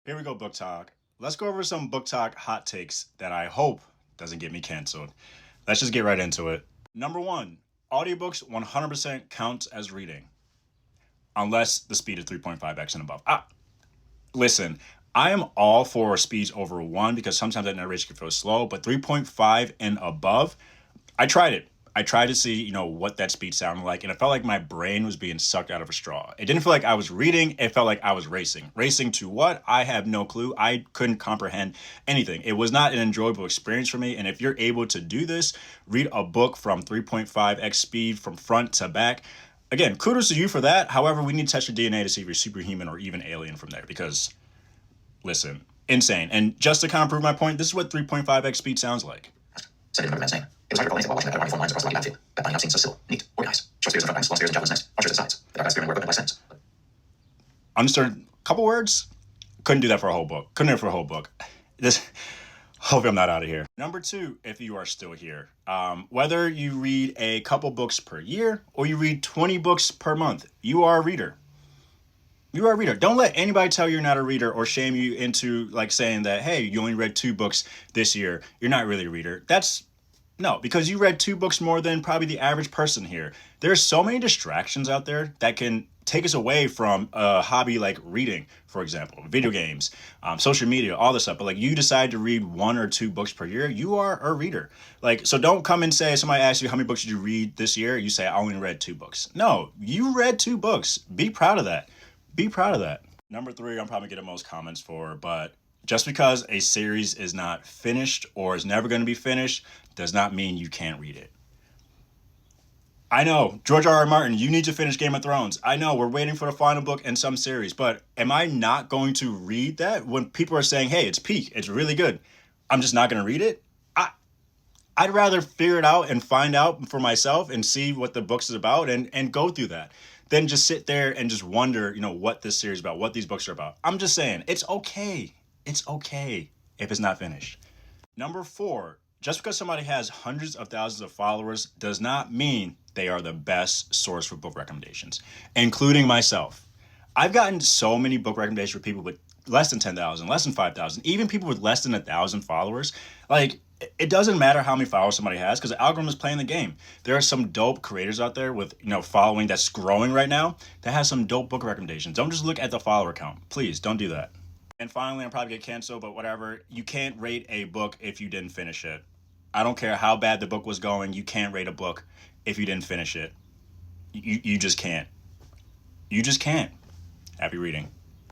Here we go, Book Talk. Let's go over some Book Talk hot takes that I hope doesn't get me canceled. Let's just get right into it. Number one, audiobooks 100% counts as reading, unless the speed is 3.5x and above. Listen, I am all for speeds over 1 because sometimes that narration can feel slow, but 3.5 and above, I tried it. I tried to see, what that speed sounded like, and it felt like my brain was being sucked out of a straw. It didn't feel like I was reading, it felt like I was racing. Racing to what? I have no clue. I couldn't comprehend anything. It was not an enjoyable experience for me, and if you're able to do this, read a book from 3.5x speed from front to back, again, kudos to you for that. However, we need to test your DNA to see if you're superhuman or even alien from there because, listen, insane. And just to kind of prove my point, this is what 3.5x speed sounds like. Said it man saying, it was hard to while watching the phone lines across the battlefield. That bunny up scenes so still, neat, organized. Short spears in front ranks, long spears in javelins next, archers at sides. The dark spearmen were equipped by sense. Understood a couple words. Couldn't do that for a whole book. Couldn't do it for a whole book. This. Hopefully I'm not out of here. Number two, if you are still here, whether you read a couple books per year or you read 20 books per month, you are a reader. You are a reader. Don't let anybody tell you you're not a reader or shame you into like saying that, hey, you only read 2 books this year. You're not really a reader. No, because you read 2 books more than probably the average person here. There's so many distractions out there that can take us away from a hobby like reading, for example, video games, social media, all this stuff. But like you decide to read 1 or 2 books per year, you are a reader. Like, so don't come and say, somebody asks you how many books did you read this year? You say, I only read 2 books. No, you read 2 books. Be proud of that. Be proud of that. Number 3, I'm probably getting most comments for, but just because a series is not finished or is never going to be finished does not mean you can't read it. I know, George R.R. Martin, you need to finish Game of Thrones. I know, we're waiting for the final book in some series, but am I not going to read that when people are saying, hey, it's peak, it's really good? I'm just not going to read it? I'd rather figure it out and find out for myself and see what the book's is about and go through that than just sit there and just wonder, what this series is about, what these books are about. I'm just saying, it's okay. It's okay if it's not finished. Number 4, just because somebody has hundreds of thousands of followers does not mean they are the best source for book recommendations, including myself. I've gotten so many book recommendations for people with less than 10,000, less than 5,000, even people with less than 1,000 followers. Like, it doesn't matter how many followers somebody has because the algorithm is playing the game. There are some dope creators out there with, following that's growing right now that has some dope book recommendations. Don't just look at the follower count. Please don't do that. And finally, I'll probably get canceled, but whatever. You can't rate a book if you didn't finish it. I don't care how bad the book was going. You can't rate a book if you didn't finish it. You just can't. You just can't. Happy reading.